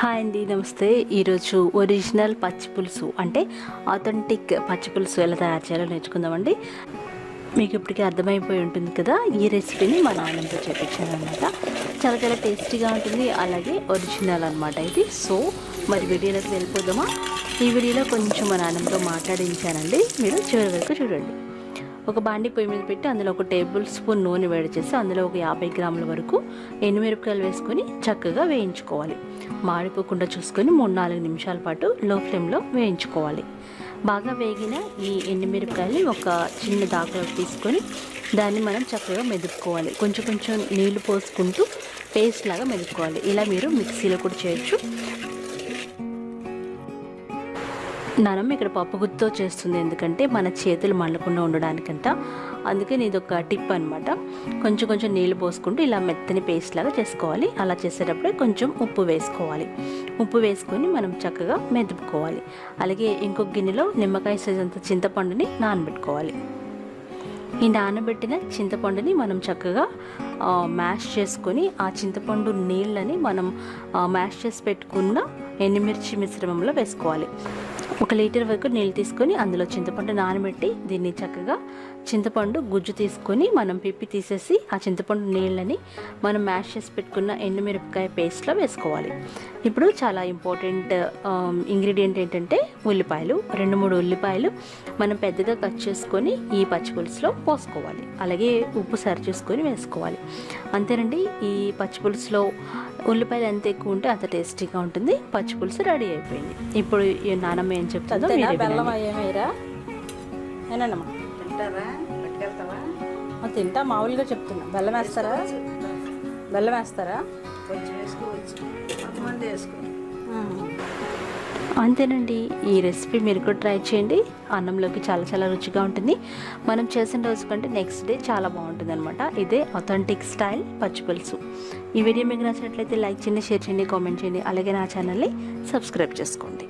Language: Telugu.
హాయ్ అండి, నమస్తే. ఈరోజు ఒరిజినల్ పచ్చి పులుసు అంటే ఆథెంటిక్ పచ్చి పులుసు ఎలా తయారు చేయాలో నేర్చుకుందామండి. మీకు ఇప్పటికీ అర్థమైపోయి ఉంటుంది కదా, ఈ రెసిపీని మా నాన్నతో చేయించాను అనమాట. చాలా చాలా టేస్టీగా ఉంటుంది, అలాగే ఒరిజినల్ అనమాట ఇది. సో మరి వీడియోలోకి వెళ్ళిపోదామా? ఈ వీడియోలో కొంచెం మా నాన్నతో మాట్లాడించానండి, మీరు చివరి వరకు చూడండి. ఒక బాండి పొయ్యి మీద పెట్టి అందులో ఒక టేబుల్ స్పూన్ నూనె వేడి చేసి అందులో ఒక 50 గ్రాముల వరకు ఎండుమిరపకాయలు వేసుకొని చక్కగా వేయించుకోవాలి. మాడిపోకుండా చూసుకొని 3-4 నిమిషాల పాటు లో ఫ్లేమ్లో వేయించుకోవాలి. బాగా వేగిన ఈ ఎండుమిరపకాయలు ఒక చిన్న దాకలోకి తీసుకొని దాన్ని మనం చక్కగా మెదుపుకోవాలి. కొంచెం కొంచెం నీళ్లు పోసుకుంటూ పేస్ట్ లాగా మెదుపుకోవాలి. ఇలా మీరు మిక్సీలో కూడా చేయొచ్చు. నానమ్మ ఇక్కడ పప్పు గుత్తితో చేస్తుంది, ఎందుకంటే మన చేతులు మండకుండా ఉండడానికంట. అందుకని ఇది ఒక టిప్ అనమాట. కొంచెం కొంచెం నీళ్ళు పోసుకుంటూ ఇలా మెత్తని పేస్ట్ లాగా చేసుకోవాలి. అలా చేసేటప్పుడే కొంచెం ఉప్పు వేసుకోవాలి. ఉప్పు వేసుకొని మనం చక్కగా మెదుపుకోవాలి. అలాగే ఇంకొక గిన్నెలో నిమ్మకాయ సైజ్ అంత చింతపండుని నానబెట్టుకోవాలి. ఈ నానబెట్టిన చింతపండుని మనం చక్కగా మ్యాష్ చేసుకొని ఆ చింతపండు నీళ్ళని మనం మ్యాష్ చేసి పెట్టుకున్న ఎండుమిర్చి మిశ్రమంలో వేసుకోవాలి. 1 లీటర్ వరకు నీళ్ళు తీసుకొని అందులో చింతపండు నానబెట్టి దీన్ని చక్కగా చింతపండు గుజ్జు తీసుకొని మనం పిప్పి తీసేసి ఆ చింతపండు నీళ్ళని మనం మ్యాష్ చేసి పెట్టుకున్న ఎండుమిరపకాయ పేస్ట్లో వేసుకోవాలి. ఇప్పుడు చాలా ఇంపార్టెంట్ ఇంగ్రీడియంట్ ఏంటంటే ఉల్లిపాయలు. 2-3 ఉల్లిపాయలు మనం పెద్దగా కట్ చేసుకొని ఈ పచ్చిపులుసులో పోసుకోవాలి. అలాగే ఉప్పు సరి చూసుకొని వేసుకోవాలి. అంతేనండి, ఈ పచ్చిపులుసులో ఉల్లిపాయలు ఎంత ఎక్కువ ఉంటే అంత టేస్టీగా ఉంటుంది. పచ్చిపులుసు రెడీ అయిపోయింది. ఇప్పుడు ఈ నానమ్మ ఏం చెప్తుందో తింటా. మామూలుగా చెప్తున్నా. బెల్లం వేస్తారా? బెల్లం వేస్తారా? అంతేనండి, ఈ రెసిపీ మీరు కూడా ట్రై చేయండి. అన్నంలోకి చాలా చాలా రుచిగా ఉంటుంది. మనం చేసిన రోజు కంటే నెక్స్ట్ డే చాలా బాగుంటుంది అనమాట. ఇదే అథెంటిక్ స్టైల్ పచ్చి పులుసు. ఈ వీడియో మీకు నచ్చినట్లయితే లైక్ చేయండి, షేర్ చేయండి, కామెంట్ చేయండి. అలాగే నా ఛానల్ని సబ్స్క్రైబ్ చేసుకోండి.